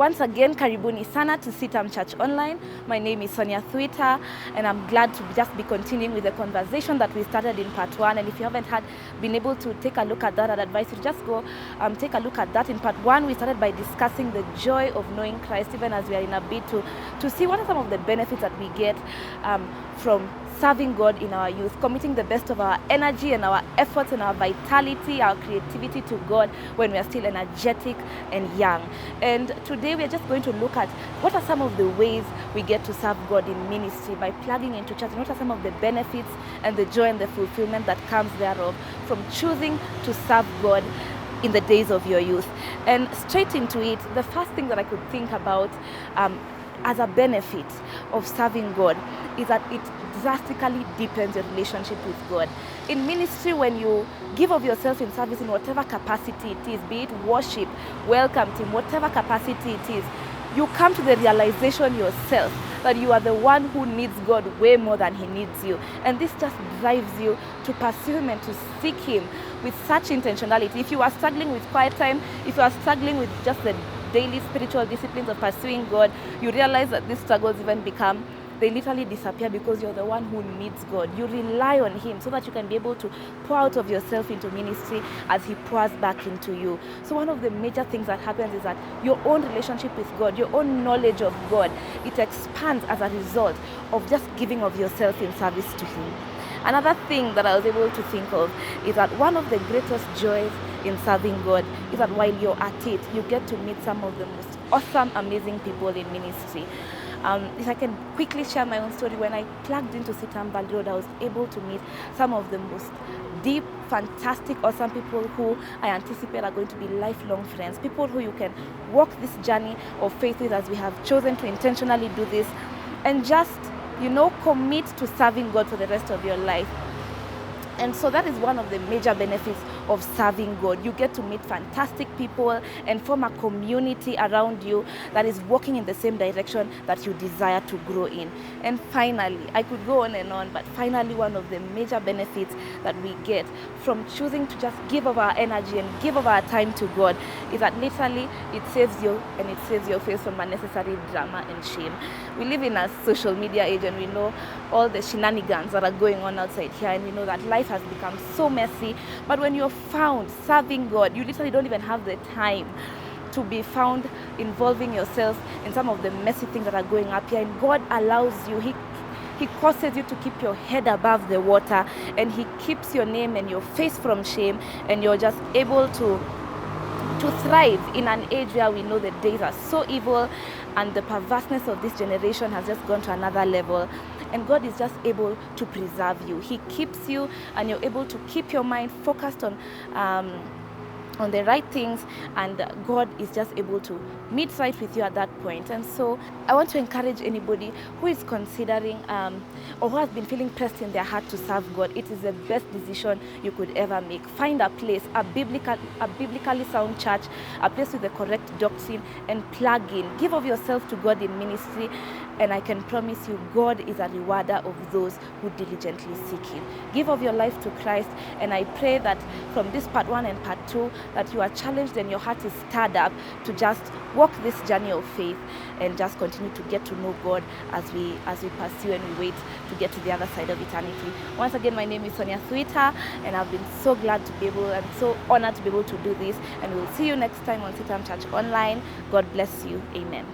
Once again, karibuni sana to CITAM Church Online. My name is Sonia Thuita, and I'm glad to just be continuing with the conversation that we started in part 1. And if you haven't been able to take a look at that, I'd advise you to just go take a look at that. In part 1, we started by discussing the joy of knowing Christ, even as we are in a bid to see what are some of the benefits that we get from serving God in our youth, committing the best of our energy and our efforts and our vitality, our creativity to God when we are still energetic and young. And today we are just going to look at what are some of the ways we get to serve God in ministry by plugging into church, and what are some of the benefits and the joy and the fulfillment that comes thereof from choosing to serve God in the days of your youth. And straight into it, the first thing that I could think about as a benefit of serving God is that it drastically deepens your relationship with God. In ministry, when you give of yourself in service in whatever capacity it is, be it worship, welcome team, whatever capacity it is, you come to the realization yourself that you are the one who needs God way more than he needs you. And this just drives you to pursue him and to seek him with such intentionality. If you are struggling with quiet time, if you are struggling with just the daily spiritual disciplines of pursuing God, you realize that these struggles they literally disappear because you're the one who needs God. You rely on him so that you can be able to pour out of yourself into ministry as he pours back into you. So one of the major things that happens is that your own relationship with God, your own knowledge of God, it expands as a result of just giving of yourself in service to him. Another thing that I was able to think of is that one of the greatest joys in serving God is that while you're at it, you get to meet some of the most awesome, amazing people in ministry. If I can quickly share my own story, when I plugged into CITAM Valley Road, I was able to meet some of the most deep, fantastic, awesome people who I anticipate are going to be lifelong friends, people who you can walk this journey of faith with, as we have chosen to intentionally do this, and just, commit to serving God for the rest of your life. And so that is one of the major benefits of serving God. You get to meet fantastic people and form a community around you that is walking in the same direction that you desire to grow in. And finally, I could go on and on, but finally, one of the major benefits that we get from choosing to just give of our energy and give of our time to God is that literally it saves you and it saves your face from unnecessary drama and shame. We live in a social media age, and we know all the shenanigans that are going on outside here, and we know that life has become so messy. But when you're found serving God, you literally don't even have the time to be found involving yourself in some of the messy things that are going up here. And God allows you, He causes you to keep your head above the water, and He keeps your name and your face from shame, and you're just able to thrive in an age where we know the days are so evil and the perverseness of this generation has just gone to another level. And God is just able to preserve you. He keeps you, and you're able to keep your mind focused on the right things, and God is just able to meet right with you at that point. And so I want to encourage anybody who is considering or who has been feeling pressed in their heart to serve God. It is the best decision you could ever make. Find a place, a biblically sound church, a place with the correct doctrine, and plug in. Give of yourself to God in ministry, and I can promise you, God is a rewarder of those who diligently seek him. Give of your life to Christ, and I pray that from this part 1 and part 2, that you are challenged and your heart is stirred up to just walk this journey of faith and just continue to get to know God as we pursue and we wait to get to the other side of eternity. Once again, my name is Sonia Thuita, and I've been so glad to be able and so honored to be able to do this. And we'll see you next time on CITAM Church Online. God bless you. Amen.